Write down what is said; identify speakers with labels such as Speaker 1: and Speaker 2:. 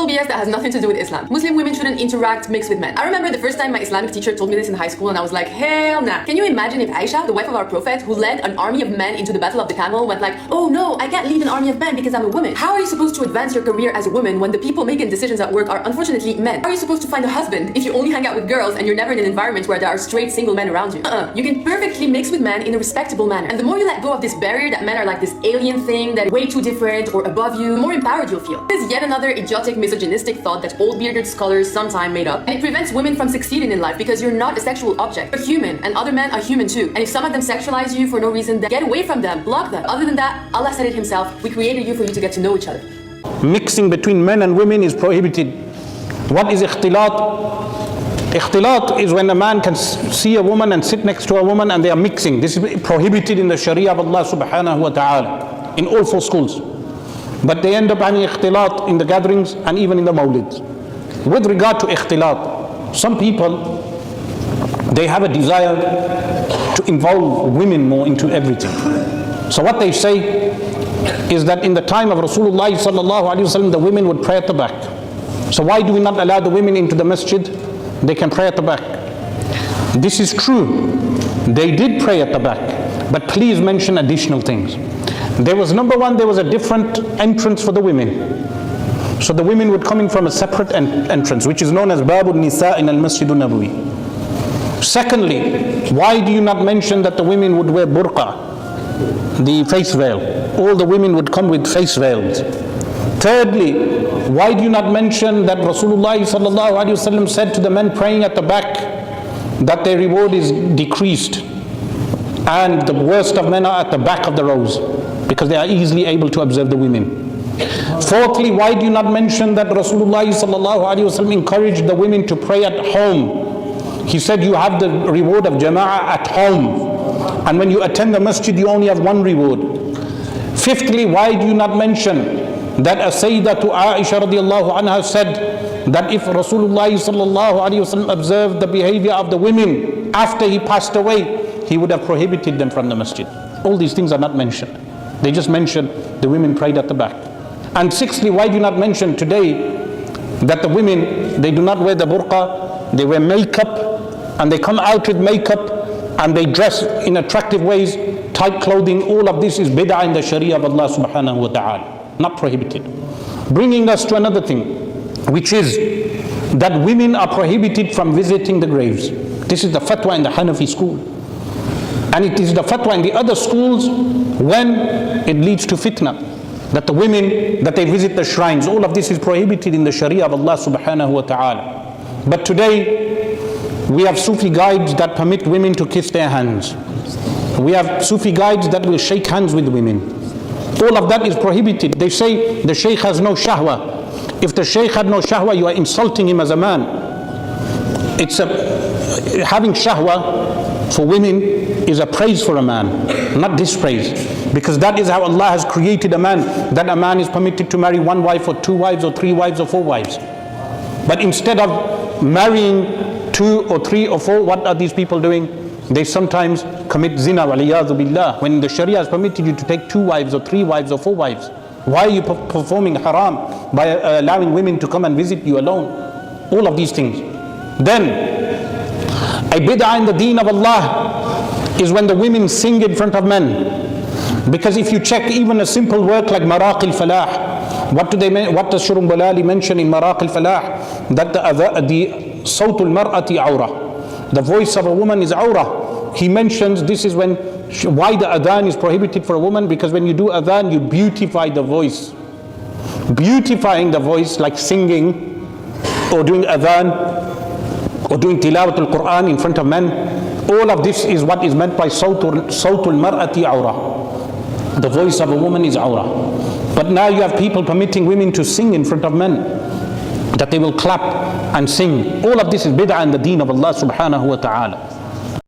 Speaker 1: Total BS that has nothing to do with Islam. Muslim women shouldn't interact mixed with men. I remember the first time my Islamic teacher told me this in high school and I was like, hell nah. Can you imagine if Aisha, the wife of our Prophet, who led an army of men into the battle of the Camel, went like, oh no, I can't lead an army of men because I'm a woman. How are you supposed to advance your career as a woman when the people making decisions at work are unfortunately men? How are you supposed to find a husband if you only hang out with girls and you're never in an environment where there are straight single men around you? You can perfectly mix with men in a respectable manner. And the more you let go of this barrier that men are like this alien thing that way too different or above you, the more empowered you'll feel. This is yet another idiotic misogynistic thought that old bearded scholars sometime made up, and it prevents women from succeeding in life because you're not a sexual object. You're human, and other men are human too. And if some of them sexualize you for no reason, then get away from them, block them. Other than that, Allah said it himself, we created you for you to get to know each other.
Speaker 2: Mixing between men and women is prohibited. What is ikhtilat? Ikhtilat is when a man can see a woman and sit next to a woman and they are mixing. This is prohibited in the Sharia of Allah subhanahu wa ta'ala, in all 4 schools. But they end up having ikhtilat in the gatherings and even in the mawlids. With regard to ikhtilat, some people, they have a desire to involve women more into everything. So what they say is that in the time of Rasulullah sallallahu alaihi wasallam, the women would pray at the back. So why do we not allow the women into the masjid? They can pray at the back. This is true. They did pray at the back, but please mention additional things. There was number one, there was a different entrance for the women. So the women would come in from a separate entrance, which is known as Babun Nisa in al-Masjidun Nabawi. Secondly, why do you not mention that the women would wear burqa, the face veil? All the women would come with face veils. Thirdly, why do you not mention that Rasulullah sallallahu alaihi wasallam said to the men praying at the back that their reward is decreased, and the worst of men are at the back of the rows because they are easily able to observe the women? Fourthly, why do you not mention that Rasulullah sallallahu alaihi wasallam encouraged the women to pray at home? He said you have the reward of jama'ah at home, and when you attend the masjid you only have 1 reward. Fifthly, why do you not mention that Sayyidatu Aisha radiallahu anha said that if Rasulullah sallallahu alaihi wasallam observed the behavior of the women after he passed away, he would have prohibited them from the masjid. All these things are not mentioned. They just mention the women prayed at the back. And sixthly, why do you not mention today that the women, they do not wear the burqa, they wear makeup, and they come out with makeup, and they dress in attractive ways, tight clothing? All of this is bid'ah in the Sharia of Allah subhanahu wa ta'ala, not prohibited. Bringing us to another thing, which is that women are prohibited from visiting the graves. This is the fatwa in the Hanafi school. And it is the fatwa in the other schools when it leads to fitna, that the women, that they visit the shrines. All of this is prohibited in the Sharia of Allah subhanahu wa ta'ala. But today, we have Sufi guides that permit women to kiss their hands. We have Sufi guides that will shake hands with women. All of that is prohibited. They say the Shaykh has no shahwa. If the Shaykh had no shahwa, you are insulting him as a man. Having shahwa for women is a praise for a man, not dispraise. Because that is how Allah has created a man, that a man is permitted to marry 1 wife or 2 wives or 3 wives or 4 wives. But instead of marrying 2 or 3 or 4, what are these people doing? They sometimes commit zina, waliyadhu billah, when the Sharia has permitted you to take 2 wives or 3 wives or 4 wives. Why are you performing haram by allowing women to come and visit you alone? All of these things. Then, a bid'ah in the deen of Allah is when the women sing in front of men. Because if you check even a simple work like Maraq al-Falah, what does Shurun Balali mention in Maraq al-Falah? That the sawt al-mar'ati awrah, the voice of a woman is awrah. He mentions this is why the adhan is prohibited for a woman, because when you do adhan, you beautify the voice. Beautifying the voice, like singing or doing adhan or doing tilawat al-Quran in front of men, all of this is what is meant by sawt al-mar'ati awrah. The voice of a woman is awrah. But now you have people permitting women to sing in front of men, that they will clap and sing. All of this is bid'ah in the deen of Allah subhanahu wa ta'ala.